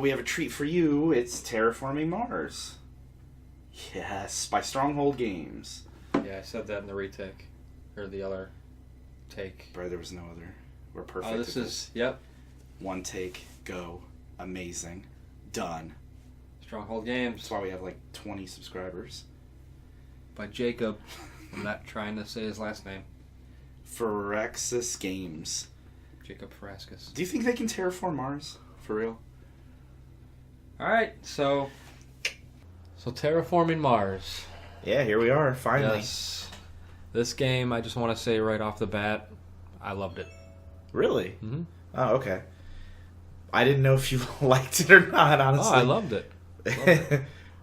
we have a treat for you. It's Terraforming Mars. Yes, by Stronghold Games. Yeah, I said that in the retake. Or the other take. Bro, there was no other. We're perfect. Oh, this is, yep. One take, go. Amazing. Done. Stronghold Games. That's why we have like 20 subscribers. By Jacob. I'm not trying to say his last name. Phyrexis Games. Jacob Frascus. Do you think they can terraform Mars? For real? Alright, so Terraforming Mars. Yeah, here we are, finally. Yes. This game, I just want to say right off the bat, I loved it. Really? Mm-hmm. Oh, okay. I didn't know if you liked it or not, honestly. Oh, I loved it.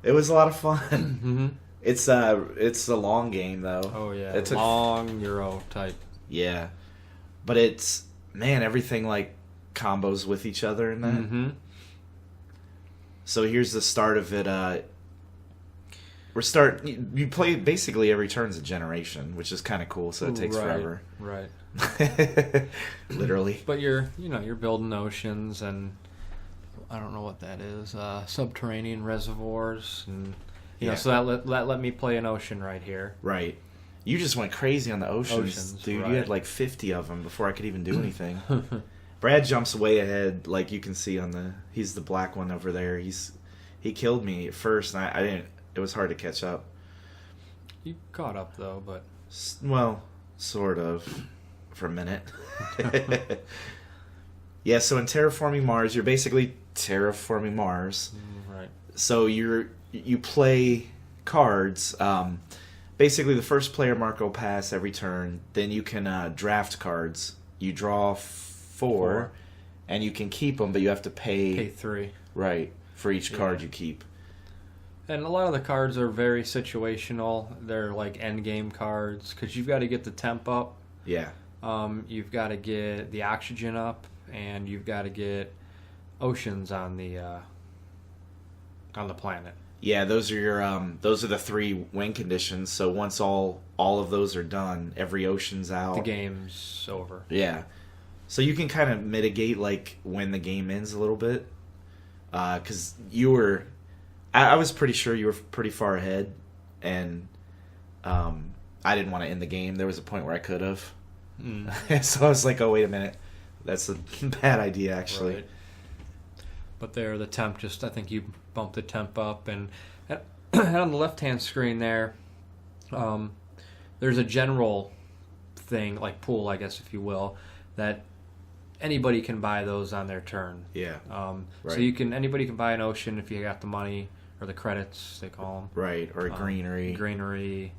It was a lot of fun. Mm-hmm. It's a long game, though. Oh, yeah. It's long Euro type. Yeah. But it's, man, everything like combos with each other in that. Mm-hmm. So here's the start of it. You play basically every turn's a generation, which is kind of cool. So it takes forever. Right. Literally. But you're building oceans, and I don't know what that is. Subterranean reservoirs, and you know. So that let me play an ocean right here. Right. You just went crazy on the oceans dude. Right. You had like 50 of them before I could even do anything. Brad jumps way ahead, like you can see on he's the black one over there. He killed me at first, and I didn't. It was hard to catch up. You caught up though, but well, sort of, for a minute. Yeah. So in Terraforming Mars, you're basically terraforming Mars. Right. So you play cards. Basically, the first player mark will pass every turn. Then you can draft cards. You draw four, and you can keep them, but you have to pay 3. Right, for each card you keep. And a lot of the cards are very situational. They're like end game cards because you've got to get the temp up. Yeah. You've got to get the oxygen up, and you've got to get oceans on the planet. Yeah, those are the 3 win conditions. So once all of those are done, every ocean's out. The game's over. Yeah. So you can kind of mitigate like when the game ends a little bit, because I was pretty sure you were pretty far ahead, and I didn't want to end the game. There was a point where I could have, so I was like, "Oh, wait a minute, that's a bad idea, actually." Right. But there, the temp I think you bump the temp up, and on the left-hand screen there, there's a general thing, like pool, I guess, if you will, that anybody can buy those on their turn. Yeah. Right. So anybody can buy an ocean if you got the money or the credits, they call them. Right, or greenery. Greenery.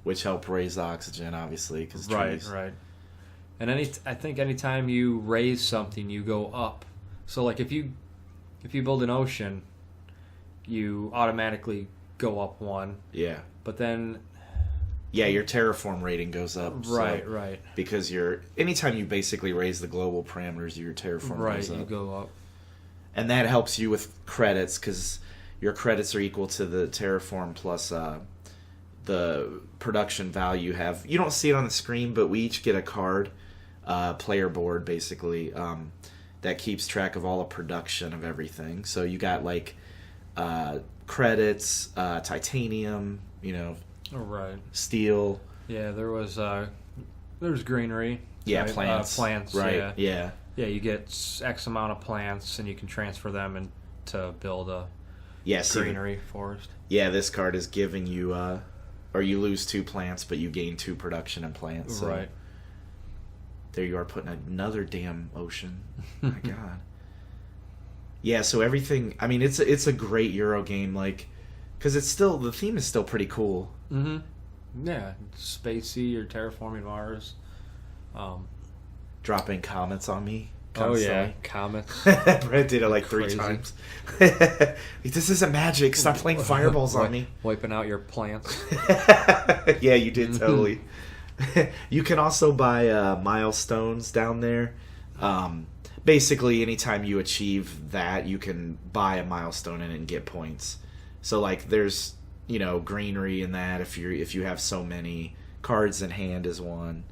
Which help raise oxygen, obviously, because trees. Right. And I think anytime you raise something, you go up. So like if you build an ocean, you automatically go up 1. Yeah. But then... Yeah, your terraform rating goes up. Right. Because anytime you basically raise the global parameters, your terraform goes up. Right, you go up. And that helps you with credits, because your credits are equal to the terraform plus the production value you have. You don't see it on the screen, but we each get a card, player board, basically, that keeps track of all the production of everything. So you got, like, credits, titanium, Right. steel. Yeah, there's greenery. Yeah, right? plants. Plants, right, yeah. Yeah, you get X amount of plants, and you can transfer them and to build a greenery forest. Yeah, this card is giving you, or you lose 2 plants, but you gain 2 production in plants. So right. There you are putting another damn ocean. My God. Yeah, so everything, I mean, it's a great Euro game, like, because the theme is still pretty cool. Mm-hmm. Yeah, spacey or terraforming Mars. Dropping comets on me. Constantly. Oh yeah, comets. Brett did it like 3 times. This isn't magic. Stop playing fireballs on me. Wiping out your plants. Yeah, you did totally. You can also buy milestones down there. Basically, anytime you achieve that, you can buy a milestone in it and get points. So like there's greenery in that if you have so many. Cards in hand is one.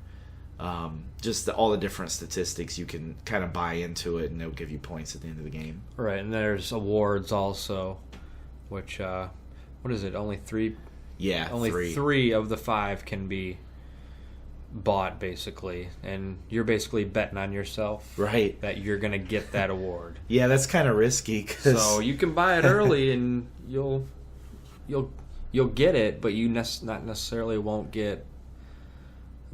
Just all the different statistics, you can kind of buy into it, and it'll give you points at the end of the game. Right, and there's awards also, which what is it? Only three. Yeah, only three of the 5 can be bought, basically, and you're basically betting on yourself, right, that you're gonna get that award. Yeah, that's kind of risky. So you can buy it early, and you'll get it, but you not necessarily won't get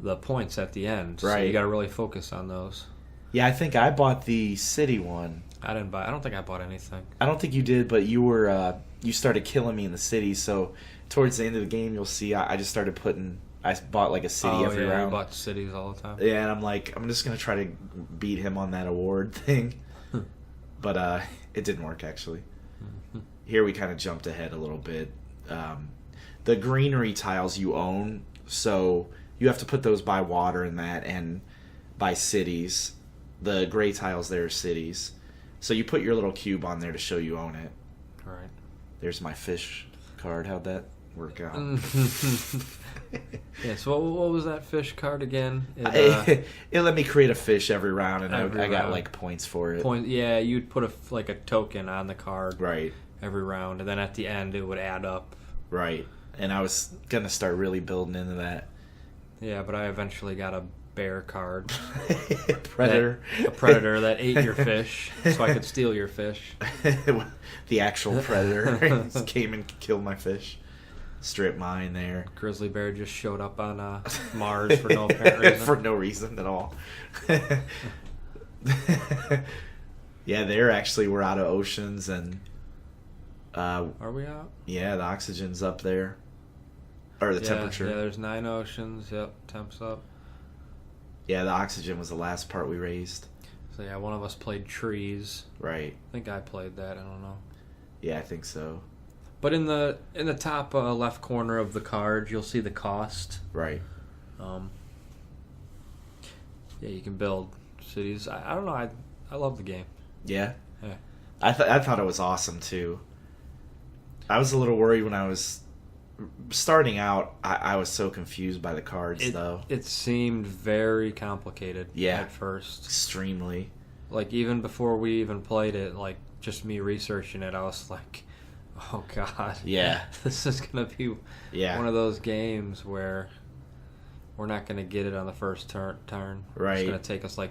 the points at the end. Right. So you got to really focus on those. Yeah, I think I bought the city one. I didn't buy. I don't think I bought anything. I don't think you did, but you were you started killing me in the city. So towards the end of the game, you'll see I just started putting. I bought like a city every round. You bought cities all the time. Yeah, and I'm like, I'm just gonna try to beat him on that award thing, but it didn't work actually. Here we kind of jumped ahead a little bit. The greenery tiles you own, so you have to put those by water and that, and by cities. The gray tiles there are cities. So you put your little cube on there to show you own it. All right. There's my fish card. How'd that work out? Yeah, so what was that fish card again? It let me create a fish every round, and every I got round. like points for it. Yeah, you'd put a token on the card Right, every round, and then at the end it would add up. right. And I was going to start really building into that. Yeah, but I eventually got a bear card. Predator. A predator that ate your fish, so I could steal your fish. The actual predator came and killed my fish. Strip mine there. Grizzly bear just showed up on Mars for no apparent reason. For no reason at all. Yeah, there actually we're out of oceans, and are we out? yeah, the oxygen's up there. Or the temperature. Yeah, there's 9 oceans. Yep, temps up. Yeah, the oxygen was the last part we raised. So yeah, one of us played trees. Right. I think I played that. I don't know. Yeah, I think so. But in the top left corner of the card, you'll see the cost. Right. Yeah, you can build cities. I don't know. I love the game. Yeah. Yeah. I thought it was awesome too. I was a little worried when I was starting out. I was so confused by the cards, though. It seemed very complicated. Yeah. At first. Extremely. Like even before we even played it, like just me researching it, I was like, oh god. Yeah. This is gonna be one of those games where we're not gonna get it on the first turn. Right. It's gonna take us like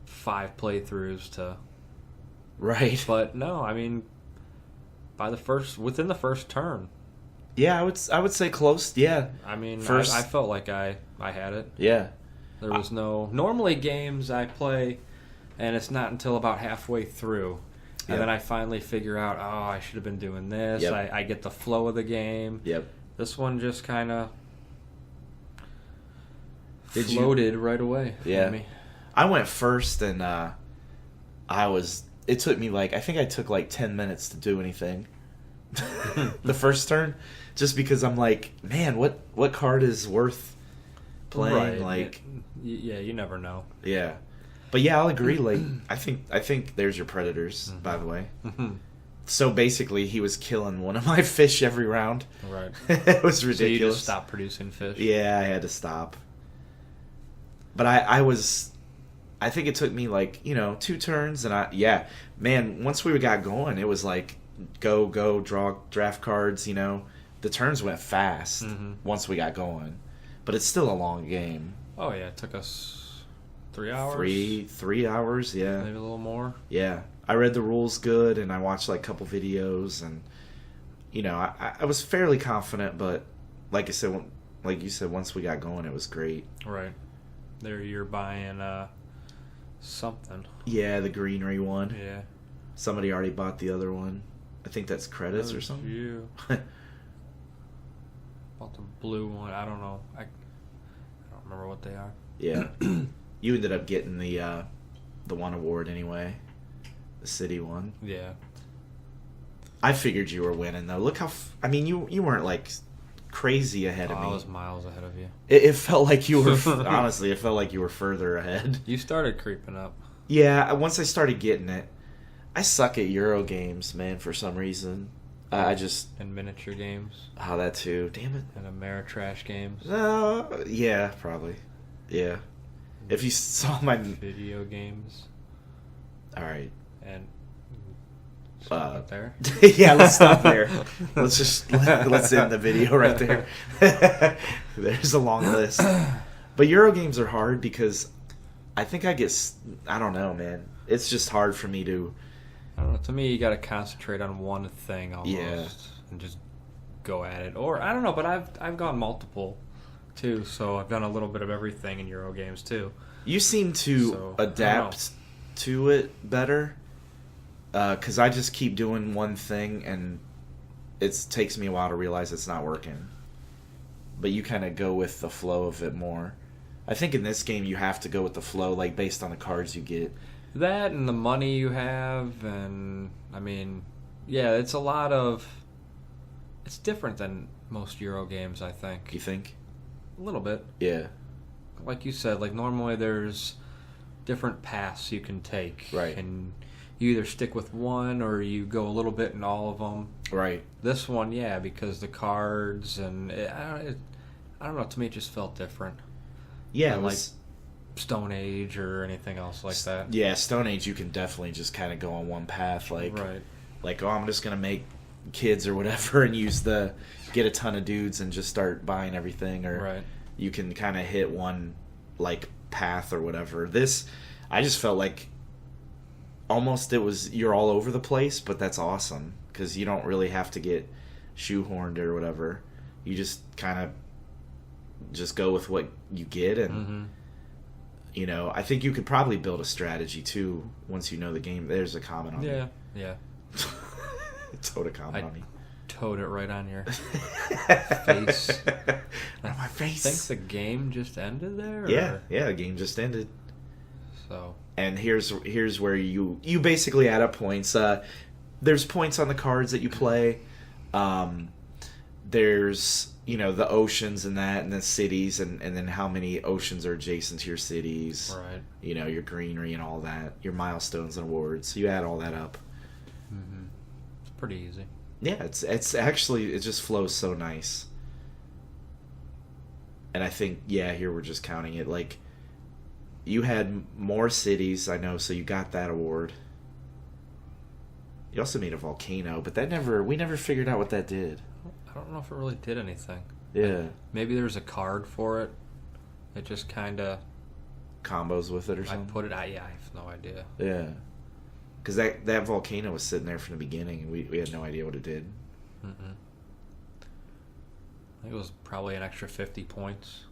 5 playthroughs to. Right. But no, I mean, within the first turn. Yeah, I would say close. Yeah. I mean, First, I felt like I had it. Yeah. There was normally games I play, and it's not until about halfway through, and then I finally figure out, oh, I should have been doing this. Yep. I get the flow of the game. Yep. This one just kind of floated right away for me. I went first, and it took me I think I took 10 minutes to do anything. The first turn, just because I'm like, man, what card is worth playing? Right. Yeah, you never know. Yeah, but yeah, I'll agree. I think there's your predators, by the way. So basically, he was killing one of my fish every round. Right. It was ridiculous. So you just stopped producing fish. Yeah, I had to stop. But I think it took me 2 turns, and man, once we got going, it was go, draft cards, the turns went fast once we got going. But it's still a long game. Oh yeah, it took us 3 hours. 3 hours, yeah. Maybe a little more. Yeah. I read the rules good, and I watched a couple videos, and I was fairly confident, but like you said, once we got going, it was great. Right. There you're buying something. Yeah, the greenery one. Yeah. Somebody already bought the other one. I think that's credits or something. You. Bought the blue one. I don't know. I don't remember what they are. Yeah. You ended up getting the one award anyway. The city one. Yeah. I figured you were winning though. Look how you weren't crazy ahead of me. I was miles ahead of you. It felt like you were honestly, it felt like you were further ahead. You started creeping up. Yeah, once I started getting it. I suck at Euro games, man, for some reason. I just... And miniature games. Oh, that too. Damn it. And Ameritrash games. Yeah, probably. Yeah. If you saw my video games. All right. And stop it there. Yeah, let's stop there. Let's end the video right there. There's a long list. But Euro games are hard because I think I don't know, man. It's just hard for me to. I don't know. To me, you got to concentrate on one thing almost, and just go at it. Or I don't know, but I've gone multiple too, so I've done a little bit of everything in Euro games too. You seem to adapt to it better, because I just keep doing one thing, and it takes me a while to realize it's not working. But you kind of go with the flow of it more. I think in this game you have to go with the flow, like based on the cards you get. That and the money you have, and I mean, yeah, it's a lot of. It's different than most Euro games, I think. You think? A little bit. Yeah. Like you said, like normally there's different paths you can take. Right. And you either stick with one or you go a little bit in all of them. Right. This one, yeah, because the cards and I don't know. To me, it just felt different. Yeah, than like Stone Age or anything else like that. Yeah, Stone Age, you can definitely just kind of go on one path, like, right. Like, oh, I'm just gonna make kids or whatever, and get a ton of dudes and just start buying everything, or right. You can kind of hit one like path or whatever. This, I just felt like almost you're all over the place, but that's awesome because you don't really have to get shoehorned or whatever. You just kind of just go with what you get, and you know, I think you could probably build a strategy too once you know the game. There's a comment on me. Yeah. Toad a comment on me. Toad it right on your face. On my face. I think the game just ended there. Yeah, the game just ended. So. And here's where you basically add up points. There's points on the cards that you play. There's, you know, the oceans and that, and the cities, and then how many oceans are adjacent to your cities. Right. You know, your greenery and all that, your milestones and awards. So you add all that up. Mm-hmm. It's pretty easy. Yeah, it's actually, it just flows so nice. And I think, yeah, here we're just counting it. Like, you had more cities, I know, so you got that award. You also made a volcano, but we never figured out what that did. I don't know if it really did anything. Yeah. Maybe there's a card for it. It just kind of combos with it or something. I put it out. Yeah, I have no idea. Yeah. Because that volcano was sitting there from the beginning, and we had no idea what it did. I think it was probably an extra 50 points.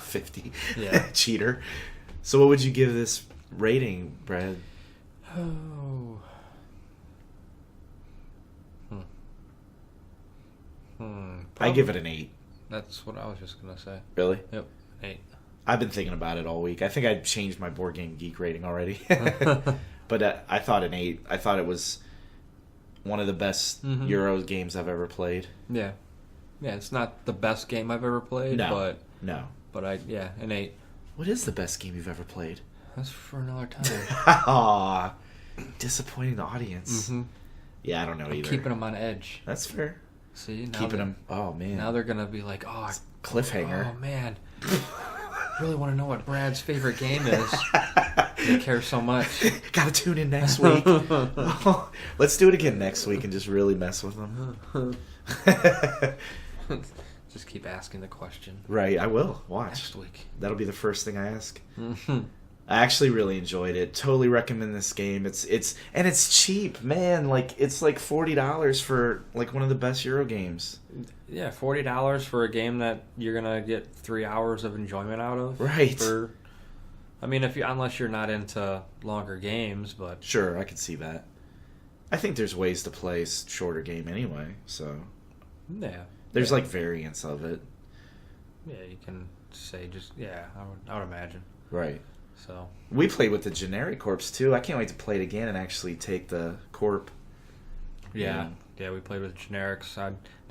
50? Yeah. Cheater. So what would you give this rating, Brad? Oh. I give it an 8. That's what I was just going to say. Really? Yep, 8. I've been thinking about it all week. I think I changed my Board Game Geek rating already. But I thought an 8. I thought it was one of the best Euro games I've ever played. Yeah. Yeah, it's not the best game I've ever played, but an 8. What is the best game you've ever played? That's for another time. Aw, disappointing the audience. Yeah, I don't know either. Keeping them on edge. That's fair. See, now keeping them. Oh man. Now they're gonna be like, oh, cliffhanger. Oh man, really want to know what Brad's favorite game is. They care so much. Gotta tune in next week. Let's do it again next week and just really mess with them. Just keep asking the question. Right, I will. Watch. Next week. That'll be the first thing I ask. I actually really enjoyed it. Totally recommend this game. It's cheap, man. Like, it's like $40 for like one of the best Euro games. Yeah, $40 for a game that you're gonna get 3 hours of enjoyment out of. Right. I mean, unless you're not into longer games, but sure, I could see that. I think there's ways to play a shorter game anyway. So yeah, there's like variants of it. Yeah, you can say I would imagine. Right. So we played with the generic corps too. I can't wait to play it again and actually take the corp. Yeah, we played with generics.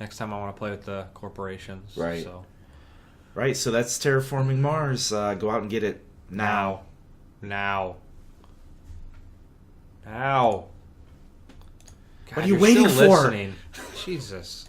Next time I want to play with the corporations. Right. So that's Terraforming Mars. Go out and get it now. God, What are you waiting for? Jesus.